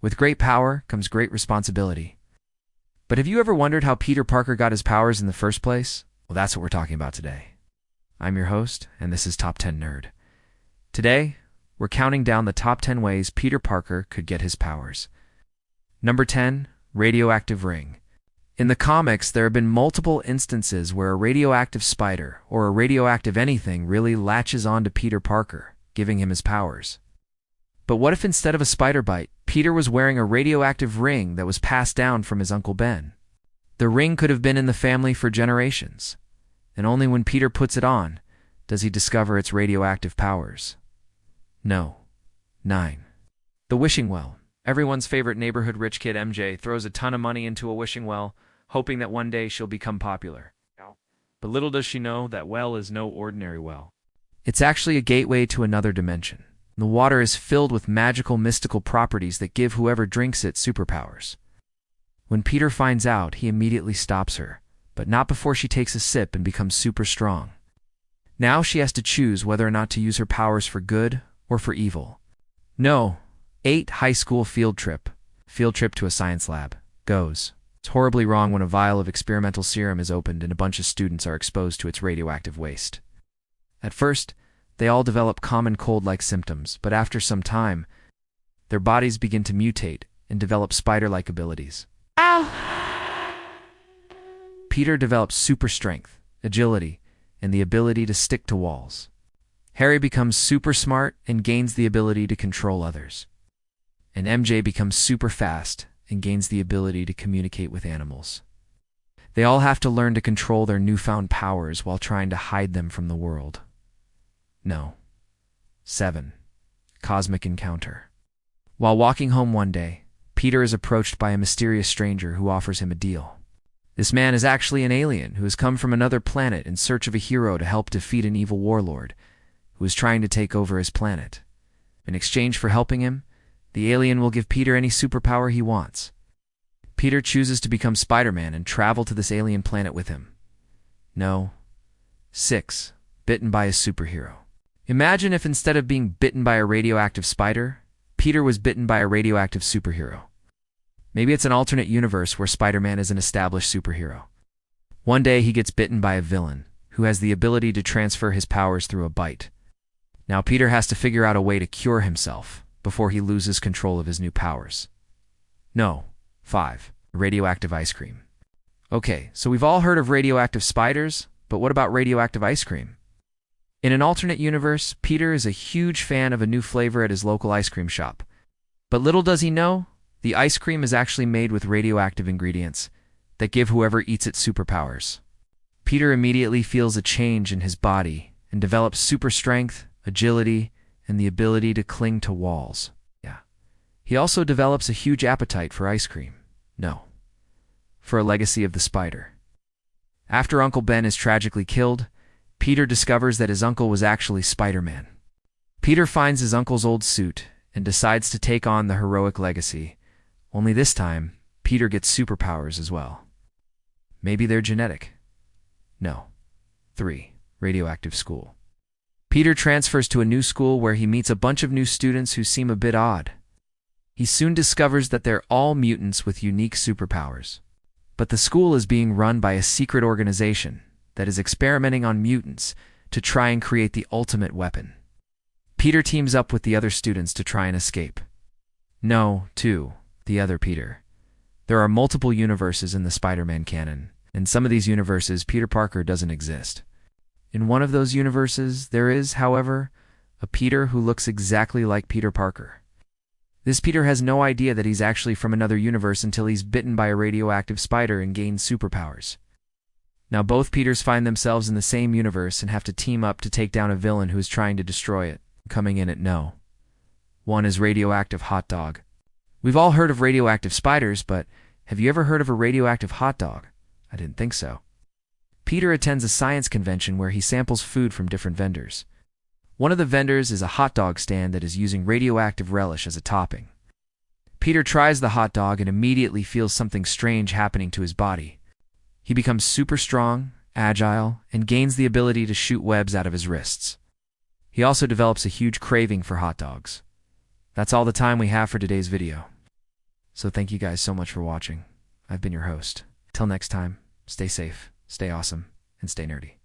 With great power comes great responsibility. But have you ever wondered how Peter Parker got his powers in the first place? Well, that's what we're talking about today. I'm your host, and this is Top 10 Nerd. Today, we're counting down the top 10 ways Peter Parker could get his powers. Number 10, radioactive ring. In the comics, there have been multiple instances where a radioactive spider or a radioactive anything really latches onto Peter Parker, giving him his powers. But what if instead of a spider bite, Peter was wearing a radioactive ring that was passed down from his Uncle Ben? The ring could have been in the family for generations, and only when Peter puts it on does he discover its radioactive powers. No. 9. The wishing well. Everyone's favorite neighborhood rich kid MJ throws a ton of money into a wishing well, hoping that one day she'll become popular. But little does she know that well is no ordinary well. It's actually a gateway to another dimension. The water is filled with magical, mystical properties that give whoever drinks it superpowers. When Peter finds out, he immediately stops her, but not before she takes a sip and becomes super strong. Now she has to choose whether or not to use her powers for good or for evil. No. 8. High school field trip. Field trip to a science lab. Goes. It's horribly wrong when a vial of experimental serum is opened and a bunch of students are exposed to its radioactive waste. At first, they all develop common cold-like symptoms, but after some time, their bodies begin to mutate and develop spider-like abilities. Ow! Peter develops super strength, agility, and the ability to stick to walls. Harry becomes super smart and gains the ability to control others. And MJ becomes super fast and gains the ability to communicate with animals. They all have to learn to control their newfound powers while trying to hide them from the world. No. 7. Cosmic encounter. While walking home one day, Peter is approached by a mysterious stranger who offers him a deal. This man is actually an alien who has come from another planet in search of a hero to help defeat an evil warlord who is trying to take over his planet. In exchange for helping him, the alien will give Peter any superpower he wants. Peter chooses to become Spider-Man and travel to this alien planet with him. No. 6. Bitten by a superhero. Imagine if instead of being bitten by a radioactive spider, Peter was bitten by a radioactive superhero. Maybe it's an alternate universe where Spider-Man is an established superhero. One day he gets bitten by a villain who has the ability to transfer his powers through a bite. Now Peter has to figure out a way to cure himself before he loses control of his new powers. No. 5. Radioactive ice cream. Okay, so we've all heard of radioactive spiders, but what about radioactive ice cream? In an alternate universe, Peter is a huge fan of a new flavor at his local ice cream shop. But little does he know, the ice cream is actually made with radioactive ingredients that give whoever eats it superpowers. Peter immediately feels a change in his body and develops super strength, agility, and the ability to cling to walls. He also develops a huge appetite for ice cream. No. For a legacy of the spider. After Uncle Ben is tragically killed, Peter discovers that his uncle was actually Spider-Man. Peter finds his uncle's old suit and decides to take on the heroic legacy, only this time, Peter gets superpowers as well. Maybe they're genetic. No. 3. Radioactive school. Peter transfers to a new school where he meets a bunch of new students who seem a bit odd. He soon discovers that they're all mutants with unique superpowers. But the school is being run by a secret organization that is experimenting on mutants to try and create the ultimate weapon. Peter teams up with the other students to try and escape. No. 2. The other Peter. There are multiple universes in the Spider-Man canon. In some of these universes, Peter Parker doesn't exist. In one of those universes, there is, however, a Peter who looks exactly like Peter Parker. This Peter has no idea that he's actually from another universe until he's bitten by a radioactive spider and gains superpowers. Now both Peters find themselves in the same universe and have to team up to take down a villain who is trying to destroy it. Coming in at No. 1 is radioactive hot dog. We've all heard of radioactive spiders, but have you ever heard of a radioactive hot dog? I didn't think so. Peter attends a science convention where he samples food from different vendors. One of the vendors is a hot dog stand that is using radioactive relish as a topping. Peter tries the hot dog and immediately feels something strange happening to his body. He becomes super strong, agile, and gains the ability to shoot webs out of his wrists. He also develops a huge craving for hot dogs. That's all the time we have for today's video. So thank you guys so much for watching. I've been your host. Till next time, stay safe, stay awesome, and stay nerdy.